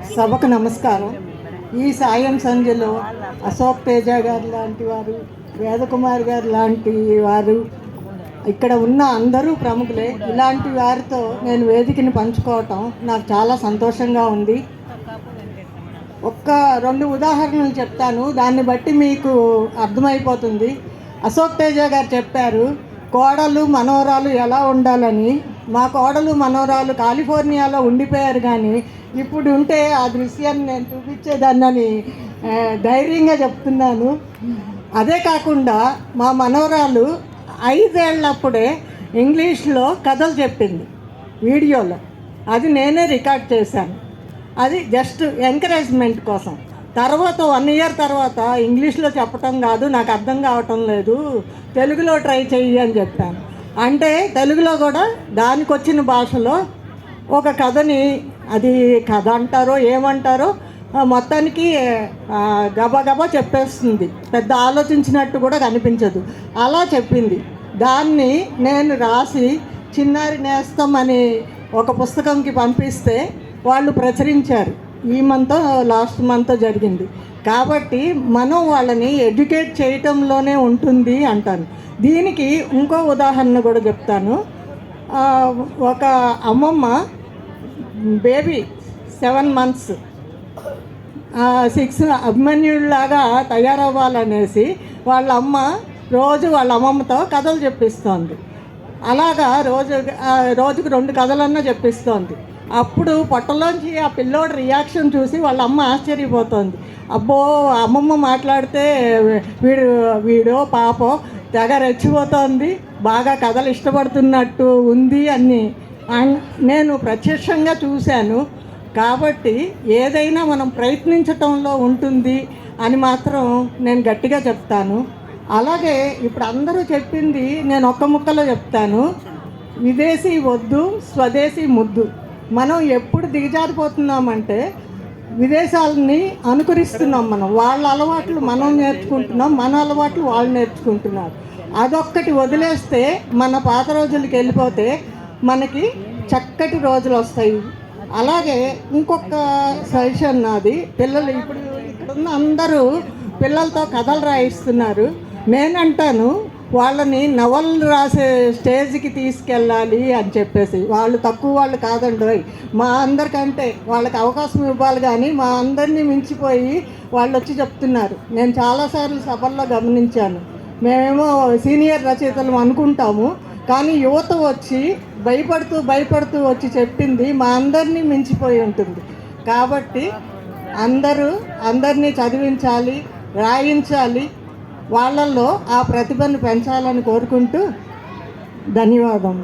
సభకు నమస్కారం. ఈ సాయం సంధ్యలో అశోక్ తేజ గారు లాంటి వారు, వేదకుమార్ గారు లాంటి వారు, ఇక్కడ ఉన్న అందరూ ప్రముఖులే. ఇలాంటి వారితో నేను వేదికని పంచుకోవటం నాకు చాలా సంతోషంగా ఉంది. ఒక్క 2 ఉదాహరణలు చెప్తాను, దాన్ని బట్టి మీకు అర్థమైపోతుంది. అశోక్ తేజ గారు చెప్పారు కోడలు మనవరాలు ఎలా ఉండాలని. మా కోడలు మనవరాలు కాలిఫోర్నియాలో ఉండిపోయారు, కానీ ఇప్పుడు ఉంటే ఆ దృశ్యాన్ని నేను చూపించేదాన్నని ధైర్యంగా చెప్తున్నాను. అదే కాకుండా మా మనవరాలు 5 ఏళ్ళప్పుడే ఇంగ్లీష్లో కథలు చెప్పింది వీడియోలో. అది నేనే రికార్డ్ చేశాను. అది జస్ట్ ఎంకరేజ్మెంట్ కోసం. తర్వాత 1 ఇయర్ తర్వాత ఇంగ్లీష్లో చెప్పటం కాదు, నాకు అర్థం కావటం లేదు, తెలుగులో ట్రై చెయ్యి అని చెప్పాను. అంటే తెలుగులో కూడా దానికి వచ్చిన భాషలో ఒక కథని, అది కథ అంటారో ఏమంటారో, మొత్తానికి గబగబా చెప్పేస్తుంది, పెద్ద ఆలోచించినట్టు కూడా కనిపించదు, అలా చెప్పింది. దాన్ని నేను రాసి చిన్నారి నేస్తం అని ఒక పుస్తకంకి పంపిస్తే వాళ్ళు ప్రచురించారు. ఈ మంత్ లాస్ట్ మంత్ జరిగింది. కాబట్టి మనం వాళ్ళని ఎడ్యుకేట్ చేయటంలోనే ఉంటుంది అంటాను. దీనికి ఇంకో ఉదాహరణ కూడా చెప్తాను. ఒక అమ్మమ్మ బేబీ 7 months 6 అభిమన్యుడిలాగా తయారవ్వాలనేసి వాళ్ళ అమ్మ రోజు వాళ్ళ అమ్మమ్మతో కథలు చెప్పిస్తోంది. అలాగా రోజుకు 2 కథలన్నా చెప్పిస్తోంది. అప్పుడు పొట్టలోంచి ఆ పిల్లోడి రియాక్షన్ చూసి వాళ్ళ అమ్మ ఆశ్చర్యపోతుంది. అబ్బో, అమ్మమ్మ మాట్లాడితే వీడో పాపో తెగ రెచ్చిపోతోంది, బాగా కథలు ఇష్టపడుతున్నట్టు ఉంది అని నేను ప్రత్యక్షంగా చూశాను. కాబట్టి ఏదైనా మనం ప్రయత్నించటంలో ఉంటుంది అని మాత్రం నేను గట్టిగా చెప్తాను. అలాగే ఇప్పుడు అందరూ చెప్పింది నేను ఒక్క ముక్కలో చెప్తాను. విదేశీ వద్దు, స్వదేశీ ముద్దు. మనం ఎప్పుడు దిగజారిపోతున్నామంటే విదేశాలని అనుకరిస్తున్నాం. మనం వాళ్ళ అలవాట్లు మనం నేర్చుకుంటున్నాం, మన అలవాట్లు వాళ్ళు నేర్చుకుంటున్నారు. అదొక్కటి వదిలేస్తే, మన పాత రోజులకి వెళ్ళిపోతే మనకి చక్కటి రోజులు వస్తాయి. అలాగే ఇంకొక సజెషన్ నాది, పిల్లలు ఇప్పుడు ఇక్కడున్న అందరూ పిల్లలతో కథలు రాయిస్తున్నారు. నేనంటాను వాళ్ళని నవలలు రాసే స్టేజ్కి తీసుకెళ్ళాలి అని చెప్పేసి. వాళ్ళు తక్కువ వాళ్ళు కాదండి, మా అందరికంటే వాళ్ళకి అవకాశం ఇవ్వాలి, కానీ మా అందరినీ మించిపోయి వాళ్ళు వచ్చి చెప్తున్నారు. నేను చాలాసార్లు సభల్లో గమనించాను. మేమేమో సీనియర్ రచయితలు అనుకుంటాము, కానీ యువత వచ్చి భయపడుతూ వచ్చి చెప్పింది మా అందరినీ మించిపోయి ఉంటుంది. కాబట్టి అందరినీ చదివించాలి, రాయించాలి, వాళ్ళల్లో ఆ ప్రతిభను పెంచాలని కోరుకుంటూ ధన్యవాదం.